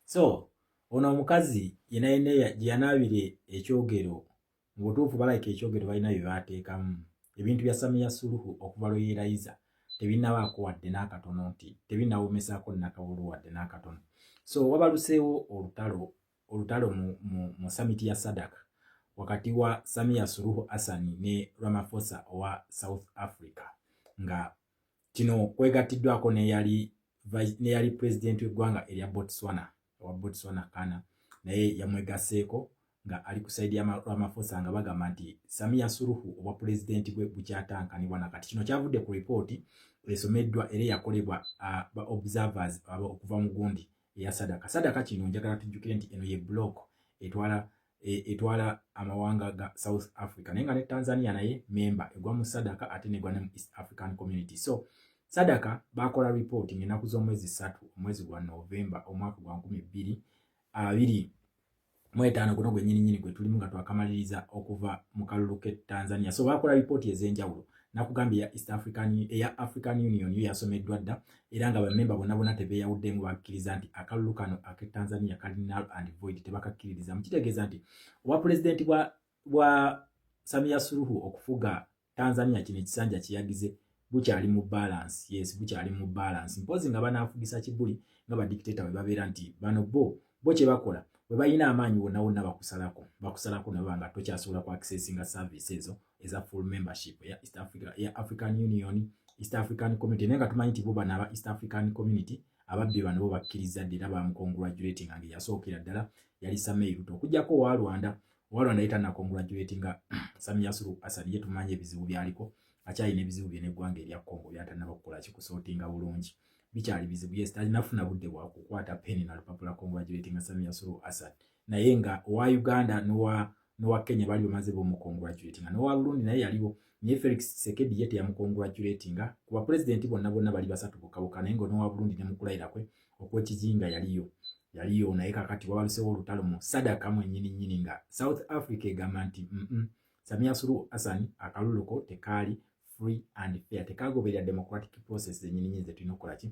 So ono omukazi yena gyanabire ekyogero mu butuufu balayika ekyogero balina bye baateekamu ebintu bya Samia Suluhu okuva lwe yeerayiza tebinnabaako wadde n'akatono nti tebinnawomesaako nakabulu wadde n'akatono. So wabaluseewo olutalo mu samiti ya SADC wakati wa Samia Suluhu Hassan ne Ramaphosa owa South Africa nga kino kwegattiddwako neyali president w'eggwanga erya Botswana Kana naye yamwegaseeko nga ali ku saidi ya Ramaphosa nga bagamba nti Samia Suluhu obwa president gwe bukyatankanibwa nakati. Kino kyavudde ku ripooti esomeddwa era yakolebwa ba observers okuva mu gundi eya SADC. SADC kino njagala tujjukire nti eno ye block etwala amawanga ga South Africa naye nga ne Tanzania naye member egwa mu SADC ate negwa ne East African Community. So SADC bakola reporting ennaku z'omwezi 3 omwezi gwa November omwaka gwa 2025 guno gwennyini gwe tulimu nga twakamaliriza okuva mu kalulu ke Tanzania. So bakola report ez'enjawulo nakugambye ya African Union yo yasomeddwa dda era nga bamemba bonna tebeeyawuddemu bakkiriza nti akalulu kano ake Tanzania kali null and void tebakakkiririza. Mukitegeeza nti obwa president bwa Samia Suluhu okufuga Tanzania kino ekisanja kiyagize bukyali mu balance. Yes, bukyali mu balance. Mpozi nga banafugisa kibuli nga ba dictator bwe babeera nti bano bo kye bakola bwe balina amaanyi wonna bakusalako nabo nga tokyasobola ku accessinga services ezo eza full membership ya East Africa ya African Union, East African Community. Nenga tumanyi nti bo bano aba East African Community ababbi bano bo bakkiriza dde era bamukongratulating nga yasookera ddala yali Samia Ruto okujjako wa Rwanda yita na congratulatinga Samia Suluhu Hassan ye tumanyi ebizibu byaliko akyalina ebizibu bye n'eggwanga erya Congo byatannaba kukola kikusootinga bulungi bikyali bizibu. Yes, talinafuna budde bwa kukwata peni na lupapula congratulating Samia Suluhu Hassan naye nga owa Uganda n'owa Kenya bali bamaze bomukongratulating n'owa Burundi naye yaliwo naye Felix Tshisekedi ye teyamukongratulating kuba president bonna bali basatu bukabuka naye nga n'owa Burundi ne mukulayira kwe okwekizinga yaliyo naye kakati wabaluseewo olutalo mu SADC mwennyini nga South Africa egamba nti Samia Suluhu Hassan akaluluko tekaali free and fair tekagoberera democratic process ennyini ze tulina okukola ki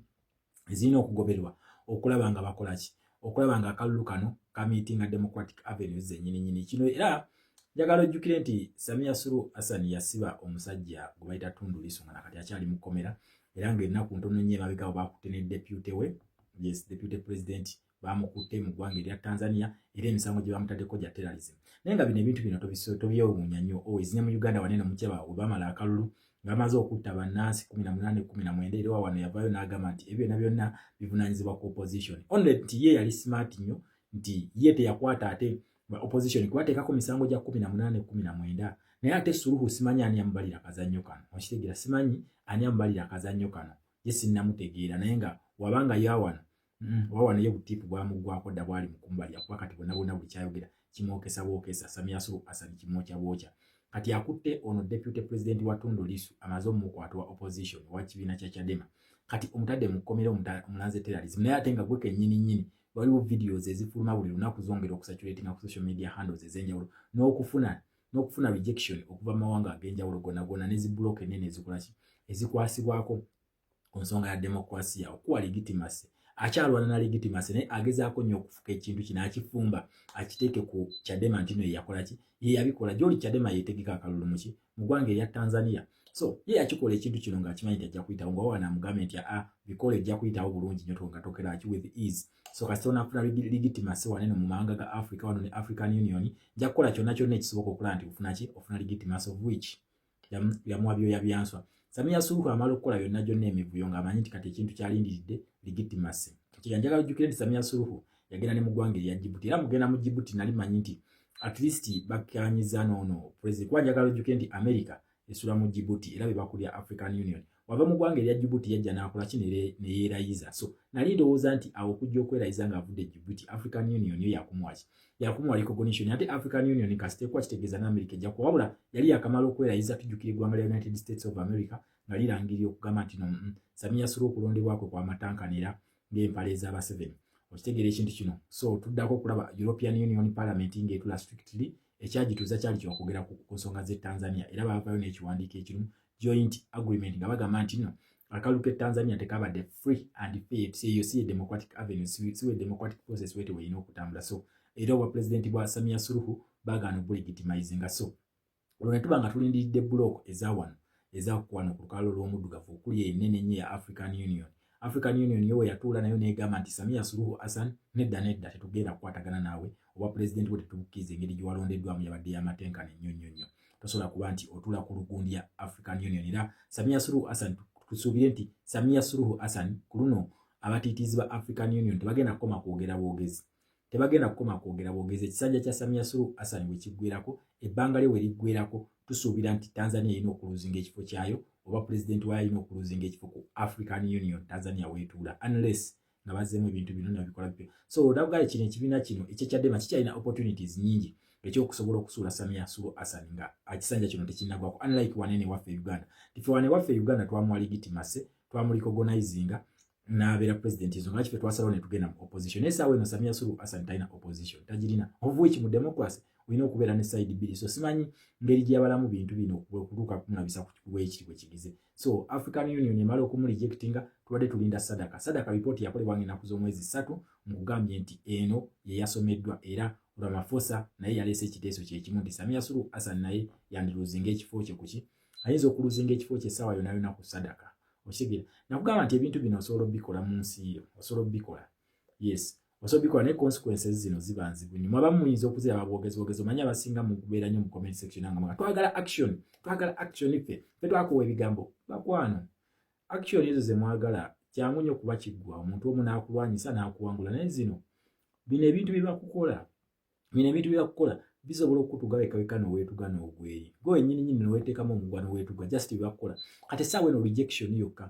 ezirina okugoberwa okulaba nga bakola ki okulaba nga akalulu kano kamiitinga democratic avenues ennyini kino era njagala ojjukire nti Samia Suluhu Hassan yasiba omusajja gwe bayita Tundu Lissu nga nakati akyali mu kkomera era ng'ennaku ntono nnyo emabega bakutte ne deputy we deputy president bamukutte mu ggwanga erya Tanzania era emisango gye bamutaddeko gya terrorism. Naye nga bino ebintu bino tobyewuunya nnyo ezine mu Uganda wanene mukyaba bwe bamala akalulu ngamaze okutta bannansi 18-19 era wano yavaayo n'agamba nti ebyo byonna bivunaanyizibwa ku opposition only nti ye yali smart nnyo nti ye teyakwata ate opposition kubateekako misango gya 18-19 naye ate Suluhu simanyi ani amubalira akazannyo kano okitegeera simanyi ani amubalira akazannyo kano ye sinnamutegeera naye nga wabanga wawano ye butiipu bwamuggwako dda bwali mukumbalira kuba kati bonna buli kyayogera kimwokesa bwokesa Samia Suluhu Hassan kimwokya bwokya kati akutte ono deputy president wa Tundu Lissu amaze omukwata wa opposition wa kibiina kya Chadema kati omutadde mu kkomera omulanze terrorism naye ate nga gwe kennyini waliwo videos ezifuluma buli lunaku zongera okusaturatinga ku social media handles ez'enjawulo n'okufuna rejection okuva mu mawanga ag'enjawulo gonna n'eziblock ennene ezikwasibwako ku nsonga ya demokrasiya okuwa legitimacy akyalwana na legitimacy naye agezaako nnyo okufuka ekintu kino akifumba akiteeke ku Chadema nti no yakola ki ye yabikola gyoli Chadema yeetegeka akalulu mu ggwanga erya Tanzania. So ye yakikola ekintu kino ng'akimanyi nti ajja kuyitawo nga wawana amugambe nti bikola ejja kuyitawo bulungi nnyo nga tokera ki with ease. So kasita onafuna legitimacy wanene mu mawanga ga Africa wano ne African Union nja kukola kyonna ekisoboka okulaba nti ofuna legitimacy of which yamuwa byoya byanswa. Samia Suluhu amala okukola byonna emivuyo ng'amanyi nti kati ekintu kyalindiridde legitimacy. Njagala ojjukire nti Samia Suluhu yagenda ne mu ggwanga erya Djibouti era mugenda mu Djibouti nali manyi nti at least bakkanyiza noono president kuba njagala ojjukire nti America esula mu Djibouti era be bakulya African Union wava mu ggwanga erya Djibouti yajja n'akola ki ne yeerayiza. So nali ndowooza nti awo okujja okwerayiza ng'avudde Djibouti African Union yo yakumuwa recognition ate African Union kasiteekwa kitegeeza n'Amerika ejja kuwabula yali yakamala okwerayiza tujjukira eggwanga lya United States of America nga lirangirira okugamba nti no Samia Suluhu okulondebwako kwa matankanira ng'empale ez'aba7 okitegeera ekintu kino. So tuddako okulaba European Union Parliament ng'etula strictly ekyagituuza kyali kyokwogera ku nsonga z'e Tanzania era baavaayo n'ekiwandiiko ekirumu joint agreement nga bagamba nti no akalulu ke Tanzania tekabadde free and fair eyo si democratic avenue si democratic process wetu weyina okutambula so era obwa president bwa Samia Suluhu bagana obulegitimizinga so olwo ne tuba nga tulindiridde block ezakukwano ku lukalalo lw'omuddugavu okuli enene ennyo ya African Union yo yatuula nayo negamba nti Samia Suluhu Hassan nedda tetugenda kukwatagana naawe oba president we tetubukkiriza engeri gyewalondeddwamu yabadde y'amatenkane nnyo tosobola kuba nti otula ku lugundi ya African Union era Samia Suluhu Hassan tusuubire nti Samia Suluhu Hassan ku luno abatiitiizi ba African Union tebagenda kukoma kwogera bwogezi ekisanja kya Samia Suluhu Hassan bwe kiggweerako ebbanga lye we liggweerako tusuubira nti Tanzania erina okuluzinga ekifo kyayo oba president wayo alina okuluzinga ekifo ku African Union Tanzania weetuula unless nga bazzeemu ebintu bino nabikola bipya so olabugale kino ekibiina kino ekyekyadema kikyalina opportunities nyingi ekyokusobola okusuula Samia Suluhu Hassan nga ekisanja kino tekinnagwako unlike wanene waffe Uganda tife wane waffe Uganda twamuwaligitimasse twamulicognizinga n'abeera president izo nga kife twasalawo ne tugenda mu opposition essaawa eno Samia Suluhu Hassan talina opposition tagirina of which mu democracy olina okubeera ne side bbiri so simanyi ngeri gy'abalamu bintu bino okutuuka kumulabisa ku bwekiri bwe kigize so African Union emala okumurejectinga tubadde tulinda sadaka ripooti yakolebwa ng'ennaku z'omwezi 3 mu kugambye nti eno ye yasomeddwa era Ramaphosa naye yaleese ekiteeso kyekimu nti Samia Suluhu Hassan naye yandiluzinga ekifo kye kuki ayinza okuluzinga ekifo kye essaawa yonna ku sadaka okitegera nakugamba nti ebintu bino osobola obbikola mu nsi yo osobola obbikola yes osobola obbikola naye consequences zino ziba nzibu nnyo abamu muyinza okuziraba bwogezi omanyi abasinga mu kubeera nnyo mu comment section nga twagala action ffe twakowa ebigambo bakwano action ezo ze mwagala kyangu nnyo kuba kiggwa omuntu omu n'akulwanyisa n'akuwangula naye zino bino ebintu bye bakukola bisobola okutugabekabeka noweetuga n'ogweri gwe nnyini noweeteekamu omugwa noweetuga just byebakukola kati essaawa eno rejection yokka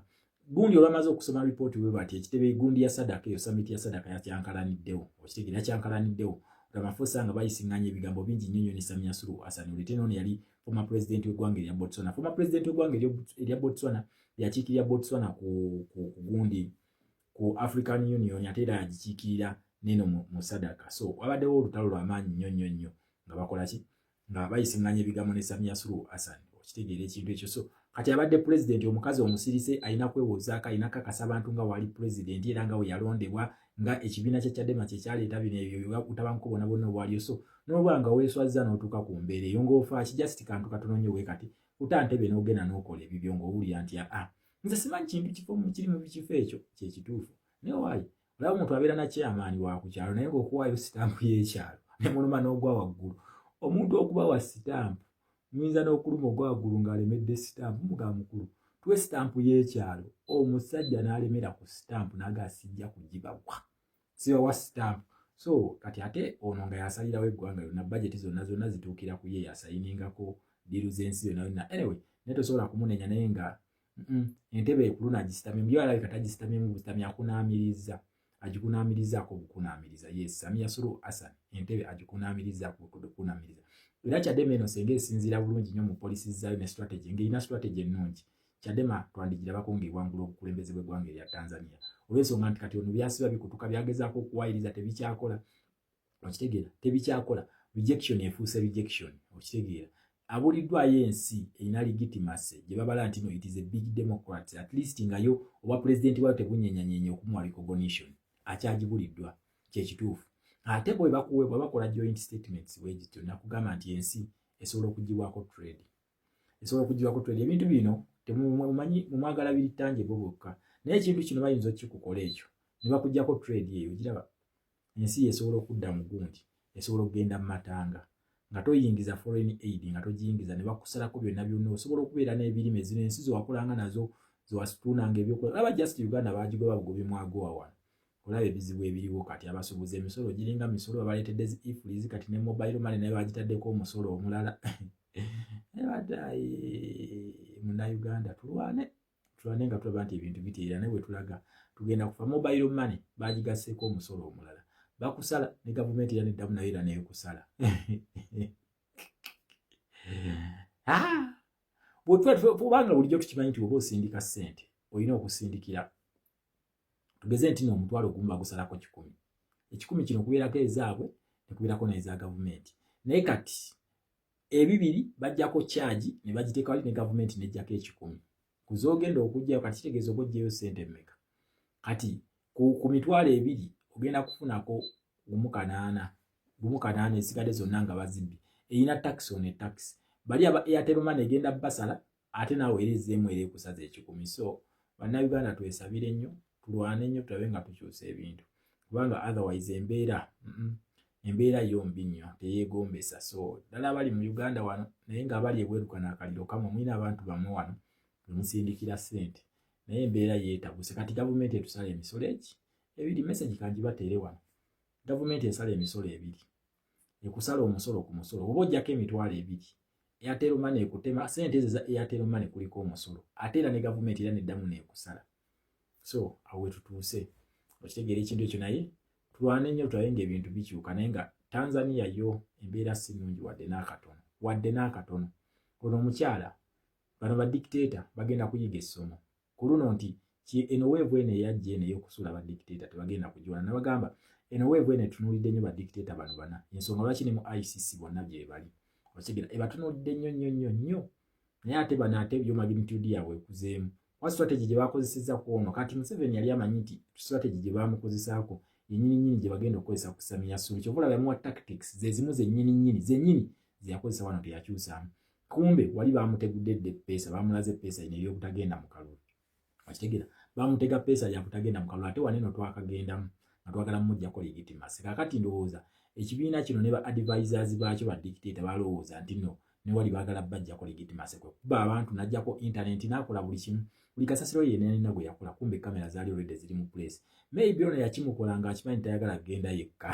gundi olwamaze okusoma report we bati ekitebe gundi ya sadaka eyo summit ya sadaka yakyankalaniddewo okitegeera yakyankalaniddewo Ramaphosa nga bayisinganya ebigambo bingi nnyo ne Samia Suluhu Hassan oliteno ono yali former president w'eggwanga erya Botswana former president w'eggwanga erya Botswana yakiikirira Botswana ku gundi ku African Union ate era yagikiikirira neno mu sadaka so wabaddewo olutalo lw'amaanyi nnyo nga bakola ki nga bayisinganya ebigambo ne Samia Suluhu Hassan okitegeera ekintu ekyo so kati abadde president omukazi omusirise alina kwewozaako alina kakasa abantu nga wali president era nga we yalondebwa nga ekibiina kye Chadema kye kyaleeta bino ebyo utabanko bonna obwaliyo so n'oba nga weeswaza n'otuuka ku mbeera eyo ng'ofa kijasti kantu katono nnyo we kati utantebe n'ogenda n'okola ebibyo ng'owulira nti nze simanyi kintu kiri mu kifo ekyo kyekituufu naye waayi olaba omuntu abeera na chairman wa ku kyalo naye ng'okuwaayo sitampu y'ekyalo ne muluma n'ogwa waggulu omuntu okuba wa sitampu muyinza n'okuluma ogwa waggulu ng'alemedde sitampu mugaba mukulu tuwe sitampu y'ekyalo omusajja n'alemera ku sitampu n'agaasijja kugibagwa sibawa sitampu so kati ate ono nga yasalirawo eggwanga lyonna budget zonna zituukira ku ye yasayiningako diiru z'ensi yonna anyway naye tosobola kumunenya naye nga entebe ekuluna agisitamye mubyo alabika tagisitamyemu busitamye agikunaamirizaako bukunaamiriza yes Samia Suluhu Hassan entebe agikunaamirizaako bukunaamiriza era Chadema eno senga esinziira bulungi nnyo mu policy zaayo ne strategy ng'erina strategy ennungi Chadema twandigirabako ng'ewangula obukulembeze bw'eggwanga erya Tanzania olw'ensonga nti kati ono byasiba bikutuka byagezaako okuwaayiriza tebikyakola okitegeera tebikyakola rejection efuuse rejection okitegeera abuliddwayo ensi erina legitimacy gye babala nti no it is a big democrat at least nga yo oba president wayo tebunyenyanyenye okumuwa recognition akyagibuliddwa kyekituufu ate bwe bakuweebwa bakola joint statements wegityo nakugamba nti ensi esobola okugibwako trade ebintu bino temumanyi mumwagala biritanje bobokka naye ekintu kino bayinza okikukola ekyo ne bakuggyako trade eyo giraba ensi esobola okudda mu gundi esobola okugenda mu matanga nga toyingiza foreign aid nga togiyingiza ne bakusalako byonna osobola okubeera n'ebirime zino ensi zowakolanga nazo zewasitunanga ebyokola laba just Uganda bagigoba bugobi mwagowa wano olaba ebizibu ebiriwo kati abasuubuzi emisolo giringa misolo babaleetedde zi iflizi kati ne mobile money naye bagitaddeko omusolo omulala Munnayuganda tulwane nga tulaba nti ebintu biteera naye bwe tulaga tugenda kufa mobile money bagigasseeko omusolo omulala bakusala ne gavumenti era neddamu nayo era neyo kusala kubanga bulijjo tukimanyi nti oba osindika ssente olina okusindikira tugeze nti n'omutwalo gumu bagusalako 1,000 kino kubeerako ezaabwe ne kubeerako n'eza gavumenti naye kati ebibiri bajjako charge ne bagiteeka wali ne gavumenti nejjako 10,000 kuzogenda okujja kati kitegeeza okujjayo ssente mmeka kati ku mitwalo 2 ogenda kufunako gumu kanaana ezigadde zonna nga bazibbi erina tax on a tax bali aba Airtel Money egenda basala ate naawe erezeemu eri kusaza ekikumi so bannayuganda twesabire nnyo tulwane nnyo tulabe nga tukyusa ebintu kubanga otherwise embeera yombi nnyo teyeegombesa so ddala abali mu Uganda wano naye nga abali ebwerukana akaliro kamwe mwina abantu bamwe wano bemusindikira ssente naye embeera yeetabuse kati gavumenti etusala emisolo ebiri message kangibateere wano gavumenti esala emisolo ebiri ekusala omusolo ku musolo oba ojjako emitwalo 2 Airtel Money ekutema ssente ezo za Airtel Money kuliko omusolo ate era ne gavumenti era neddamu neekusala so awe tutuuse okitegeera ekintu ekyo naye tulwane nnyo tulabe ng'ebintu bikyuka naye nga Tanzania yo embeera si nnungi wadde n'akatono ono omukyala bano badictator bagenda kuyiga essomo ku luno nti eno weevu eno eyajja eno ey'okusula badictator tebagenda kugiwona nabagamba eno weevu eno etunuulidde nnyo badictator bano bana ensonga lwaki ne mu ICC bonna gye bali okitegeera ebatunuulidde nnyo naye ate bano ate yo magnitude yaabwe ekuzeemu wa strategy gye bakozesezza ku ono kati Museveni yali amanyi nti strategy gye bamukozesaako yennyini gye bagenda okukozesa ku Samia Suluhu kyovula bamuwa tactics zezimu zennyini zeyakozesa wano teyakyusaamu kumbe wali bamutegudde pesa bamulaze pesa ine ey'obutagenda mu kalulu okitegeera bamutega pesa ya butagenda mu kalulu ate waneno twakagendamu nga twagala mujjako legitimacy kakati ndowooza ekibiina kino ne ba advisors baakyo ba dictator balowooza nti no ne wali baagala bajjako legitimacy kwe kuba abantu najjako internet n'akola buli kimu buli kasasiro yenna gwe yakola kumbe kamera zaali already ziri mu place maybe ono yakimukola ng'akimanyi tayagala kugenda yekka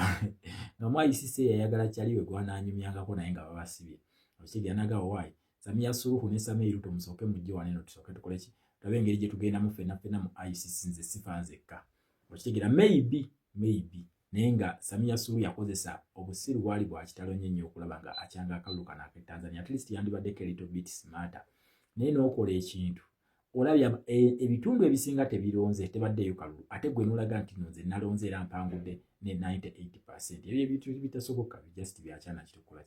nga mu ICC yayagala kyaliwe gwananyumyangako naye nga babasibye okitegeera nagawo waayi Samia Suluhu ne Samia Ruto musooke mujje waneno tusooke tukole ki tulabe engeri gye tugendamu ffenna mu ICC nze sifa nzekka okitegeera maybe naye nga Samia Suluhu yakozesa obusiru bwali bwa kitalo nnyo okulaba nga akyanga akalulu kano ak'e Tanzania at least yandibaddeko little bit smarter naye n'okola ekintu olabye ebitundu ebisinga tebironze tebaddeyo kalulu ate gwe n'olaga nti nze nalonze era mpangudde ne 98% ebyo ebintu bitasoboka just byakyana kitukola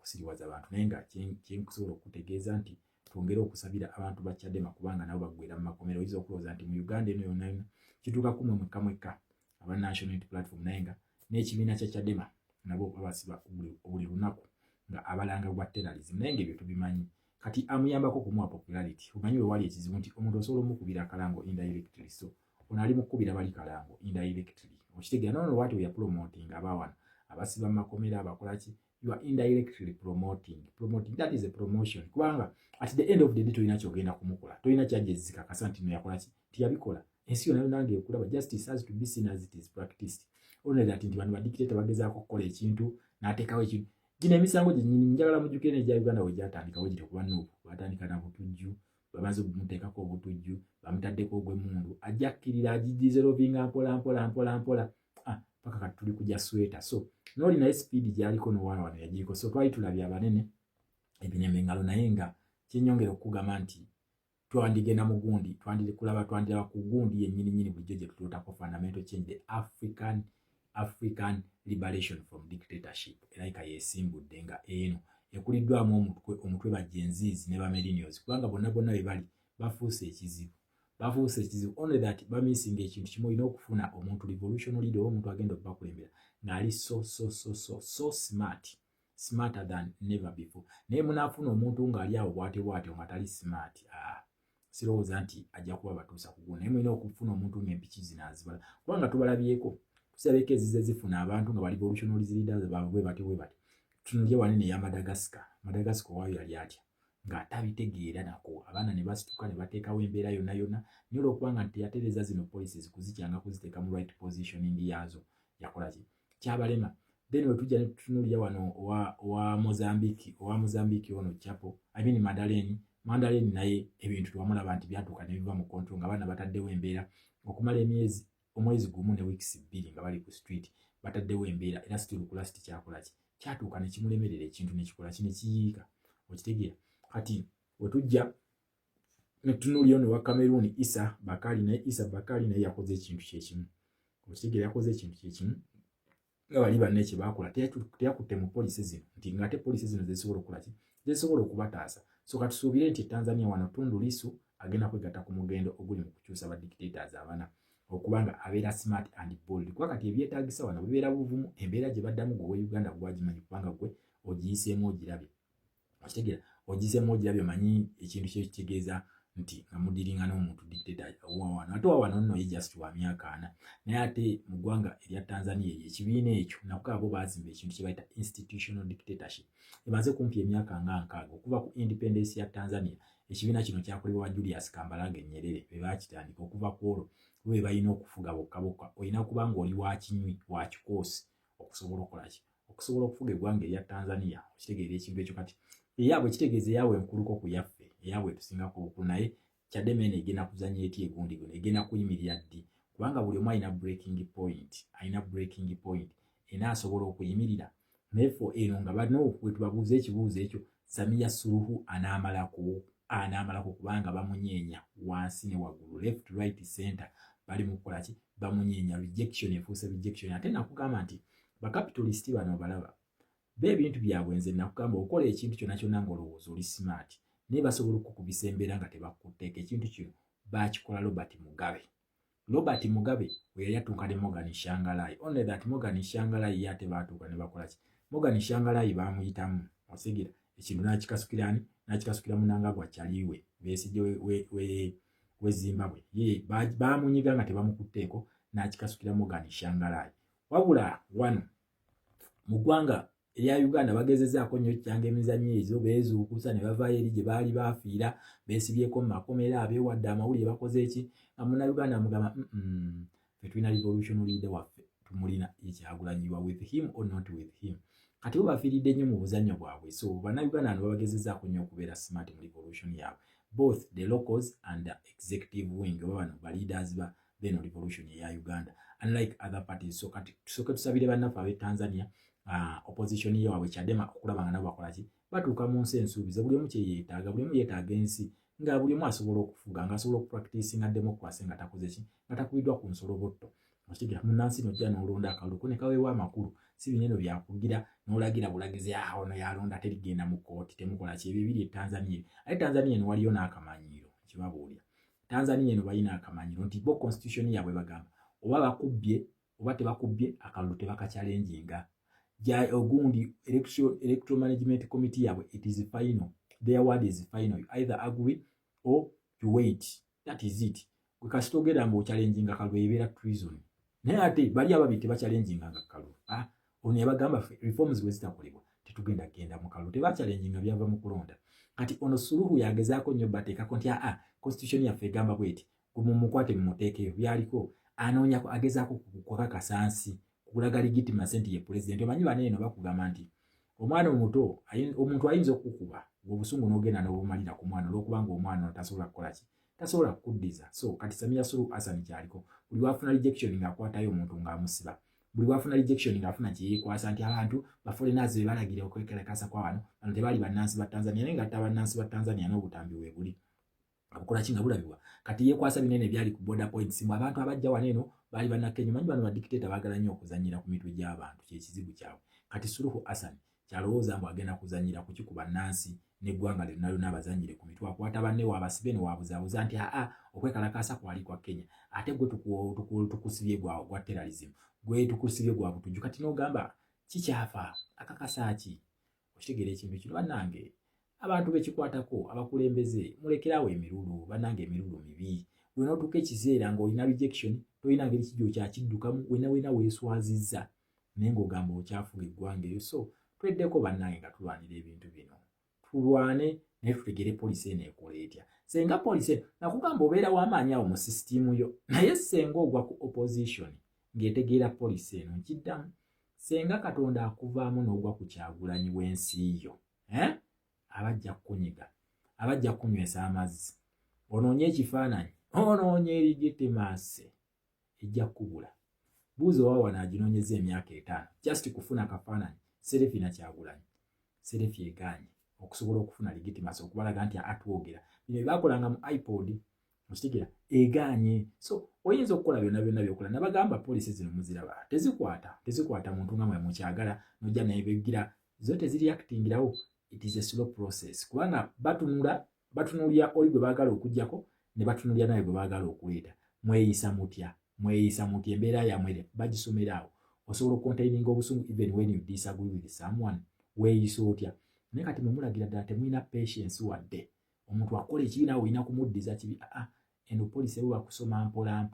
kusiriwaza abantu naye nga kyenkusobola okutegeeza nti twongere okusabira abantu ba Chadema kubanga nabo baggwera mu makomero oyinza okulowooza nti mu Uganda eno yonna kituuka kumwe mwekka aba National Unity Platform naye nga n'ekibiina kya Chadema nabo babasiba buli lunaku nga abalanga bwa terrorism naye nga ebyo tubimanyi kati amuyambako kumuwa popularity omanyi we wali ekizibu nti omuntu osobola omukubira akalango indirectly so ono ali mukubira bali kalango indirectly okitegeera nono lwati we yapromoting abawana abasiba mu makomero abakolaki you are indirectly promoting that is a promotion kubanga at the end of the day tolina kyogenda kumukola tolina kyajjezika kasa nti noyakolaki tiyabikola ensi yonna nange ekulaba justice has to be seen as it is practiced only that nti bano badictator bagezaako kukola ekintu n'ateekawo ekintu gino emisango gyennyini njagala mujjukire n'egya Uganda we gyatandikawo giri kuba nuupu batandika na butujju babanza okumuteekako obutujju bamutaddeko ogw'emmundu ajja kkirira agidizerovinga mpola paka kati tuli kujja sweta so n'oli naye speed gyaliko n'owala wano yagiriko so twali tulabye abanene ebinyemengalo naye nga kyenyongera okugamba nti twandigenda mu gundi twandira ku gundi yennyini bulijjo gye tutuutako fundamental change the African liberation from dictatorship eraika yesimbudde nga eno ekuliddwamu omutwe bajjenzizi ne bamillennials kubanga bonna be bali bafuuse ekizibu only that bamisinga ekintu kimu olina okufuna omuntu revolutionary leader omuntu agenda okubakulembera ng'ali so smarter than never before naye munaafuna omuntu ng'ali awo bwatyo nga tali smart sirowooza nti ajja kuba batuusa kuguna naye mulina okufuna omuntu ng'empiki zinaazibala kubanga tubalabyeko tusabeko ezize zifuna abantu nga bali revolutionary leaders bwe bati tunulye wanene ya Madagascar waayo yali atya ng'atabitegeera nako abaana ne basituka ne bateekawo embeera yonna naye olwokubanga nti yatereza zino policies kuzikyanga kuziteeka mu right positioning yazo yakola ki kyabalema then we tujja ne tutunulya wano wa Mozambique ono Chapo Mandaleni naye ebintu twamulaba nti byatuuka ne biva mu control nga abaana bataddewo embeera okumala omwezi gumu ne weeks 2 nga bali ku street bataddewo embeera era still ku last kyakola ki kyatuuka ne kimulemerera ekintu ne kikola ki ne kiyiika okitegeera kati wetujja netunulya ono wa Cameroon Issa Bakari naye yakoze ekintu kyekimu okitegeera yakoze ekintu kyekimu nga bali banne kye bakola teyakutte mu poliisi zino nti ng'ate poliisi zino zezisobola okukola ki zezisobola okubataasa so katusuubire nti Tanzania wano Tundu Lissu agenda kwegatta ku mugendo oguli mu kukyusa ba dictators abana okubanga abeera smart and bold kuba kati ebyetaagisa wano bibeera buvumu embeera gye baddamu gwe Uganda gwagimanyi kubanga gwe ogiyiseemu ogirabye okitegeera ogiyiseemu ogirabye omanyi ekintu kyekitegeeza nti nga mudiringa n'omuntu dictator wano ate wano nno ye just wa myaka 4 naye ate mu ggwanga erya Tanzania ekibiina ekyo nakugamba bo baazimba ekintu kye bayita institutional dictatorship emaze kumpi emyaka nga 6 okuva ku independence ya Tanzania ekibiina kino kyakolebwa Julius Kambarage Nyerere be baakitandika okuva ku olwo we balina okufuga bokka olina kuba ng'oli wa kinywi wa kikoosi okusobola okolaki okusobola okufuga eggwanga erya Tanzania okitegeera ekintu ekyo kati eyaabwe kitegeeza eyaabwe enkuluko ku yaffe eyaabwe tusingako obukulu naye Chadema eno egenda kuzannya eti egundi guno egenda kuyimirira ddi kubanga buli omu alina breaking point era asobola okuyimirira nefo eno nga bano we tubabuuza ekibuuzo ekyo Samia Suluhu anaamalako kubanga bamunyeenya wansi ne waggulu left right center bali mu kukola ki bamunyeenya rejection efuuse rejection ate nakugamba nti bakapitalisti bano balaba b'ebintu byabwe nze nakugamba okola ekintu kyonna kyonna ng'olowooza oli smart naye basobola okukubisa embeera nga tebakutteeka ekintu kino baakikola Robert Mugabe we yali atuuka ne Morgan Shangalai only that Morgan Shangalai ye ate baatuuka ne bakola ki Morgan Shangalai baamuyitamu osigera ekintu n'akikasukira Mnangagwa kyaliwe Besigye we Zimbabwe ye baamunyiga nga tebamukutteeko n'akikasukira Morgan Shangalai wabula wano mu ggwanga erya Uganda bagezezzaako nnyo kyanga emizannyo ezo beezuukusa ne bavaayo eri gye baali baafiira beesibyeko mu makomera abeewadde amawulire bakoze eki nga Munnayuganda amugamba fe tulina revolution leader waffe tumulina Kyagulanyi with him or not with him kati bo bafiiridde nnyo mu buzannyo bwabwe so Bannayuganda ano babagezezzaako nnyo okubeera smart mu revolution yaabwe both the locals and the executive wing oba bano baleaders beno revolution eya Uganda unlike other parties so kati tusooke tusabire bannaffe ab'e Tanzania opposition yaabwe Chadema okulaba nga nabo bakola ki batuuka mu nsi ensuubiza buli omu kye yeetaaga buli omu yeetaaga ensi nga buli omu asobola okufuga nga asobola okupracticinga democracy nga takoze ki nga takubiddwa ku nsolobotto okitegera munnansi nojja n'olonda akalulu ne kaweebwa amakulu si bineno byakugira n'olagira bulagizi ono yalonda terigenda mu kooti temukola ki ebyo biri e Tanzania ate Tanzania eno waliyo n'akamanyiiro kibabuulira Tanzania eno balina akamanyiiro nti bo constitution yaabwe bagamba oba bakubbye oba tebakubbye akalulu tebakachallenginga ogundi electoral management committee yaabwe it is final their word is final you either agree or you wait that is it kwekasitogera mbu ochallenginga akalulu ebeera treason naye ate bali ababiri tebachallenginga nga akalulu ono yabagamba reforms bwe zitakolebwa tetugenda genda mu kalulu tebachallenginga byava mu kulonda kati ono Suluhu yagezaako nnyo bateekako nti constitution yaffe egamba bweti mumukwate mumuteekeyo byaliko anoonyako agezaako kukakasa nsi kulaga legitimacy nti ye president omanyi bane eno bakugamba nti omwana omuto omuntu ayinza okukuba obusungu n'ogenda n'obumalira ku mwana olw'okubanga omwana tasobola kukola ki tasobola kukuddiza so kati Samia Suluhu Hassan kyaliko buli wafuna rejection ng'akwatayo omuntu ng'amusiba buli wafuna rejection ng'afuna kyeyekwasa nti abantu baforeigners be balagire okwekalakasa kwa wano bano tebaali bannansi ba Tanzania naye ng'ate abannansi ba Tanzania n'obutambi we buli abukola ki nga bulabibwa kati yeekwasa binene byali ku border points mu abantu abajja wano eno baali bannakenya manyi bano badictator baagala nnyo okuzannyira ku mitwe gy'abantu kyekizibu kyabwe kati Suluhu Hassan kyalowooza mbu agenda kuzannyira ku kikuba nnansi n'eggwanga lyonna lyonna abazannyire ku mitwe akwata banne waabasibe ne waabuzaabuza nti okwekalakaasa kwali kwa Kenya ate gwe tukusibye gwa terrorism gwe tukusibye gwa butujju kati n'ogamba kikyafa akakasa ki okitegeera ekintu kino bannange abantu bekikwatako abakulembeze mulekerawo emirulu bannange emirulu mibi bwe n'otuuka ekiseera ng'olina rejection tolina ngeri kijjo kyakiddukamu wena weeswazizza naye ng'ogamba okyafuga eggwanga eyo so tweddeko bannange nga tulwanira ebintu bino tulwane naye tutegere poliisi eno ekola etya senga poliisi nakugamba obeera w'amaanyi awo mu sisitimu yo naye senga ogwa ku opposition ng'etegeera poliisi eno nkiddamu senga Katonda akuvaamu n'ogwa ku Kyagulanyi w'ensi yo abajja kukunyiga abajja kukunywesa amazzi onoonye ekifaananyi onoonye legitimacy ejja kubula buuzo wa wano aginoonyeza emyaka 5 just kufuna kafaananyi Serefi na Kyagulanyi Serefi egaanye okusobola okufuna legitimacy okubalaga nti atwogera bino byakolanga mu iPod mukitegera egaanye so oyinza okukola byonna byokola nabagamba poliisi zino muziraba tezikwata muntu nga mwe mukyagala nojja naye begira zo teziriactingirawo it is a slow process kubanga batunulya oli gwe baagala okujjako ne batunulya naye gwe baagala okuleeta mweyisa mutya embeera yammwe bagisomera awo osobola okontaininga obusungu even when you disagree with someone weeyisa otya naye kati mwemulagira ddala temulina patience wadde omuntu akola ekibi nawe olina kumuddiza kibi eno poliisi ebo bakusoma mpola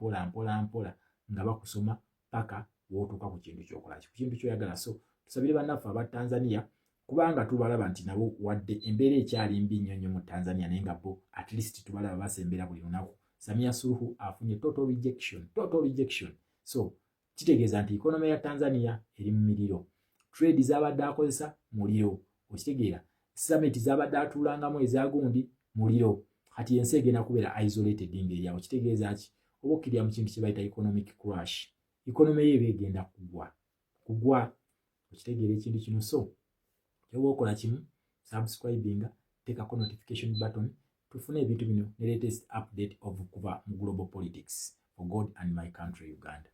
nga bakusoma paka wootuuka ku kintu kyokolaki ku kintu kyoyagala. So tusabire bannaffe aba Tanzania kubanga tubalaba nti nabo wadde embeera ekyali mbi nnyo mu Tanzania naye nga bo at least tubalaba basembera buli lunaku. Samia Suluhu afunye total rejection. So kitegeeza nti economy ya Tanzania eri mu miriro, trade z'abadde akozesa muliro, okitegeera summit z'abadde atuulangamu ezagundi muliro, kati ensi egenda kubeera isolated ngeri awo. Kitegeeza ki oba okkirira mu kintu kye bayita economic crash, economy ye egenda kugwa, okitegeera ekintu kino. So kyoba okola kimu subscribinga, teekako notification button tufune ebintu bino ne latest update of kuva mu global politics for God and my country Uganda.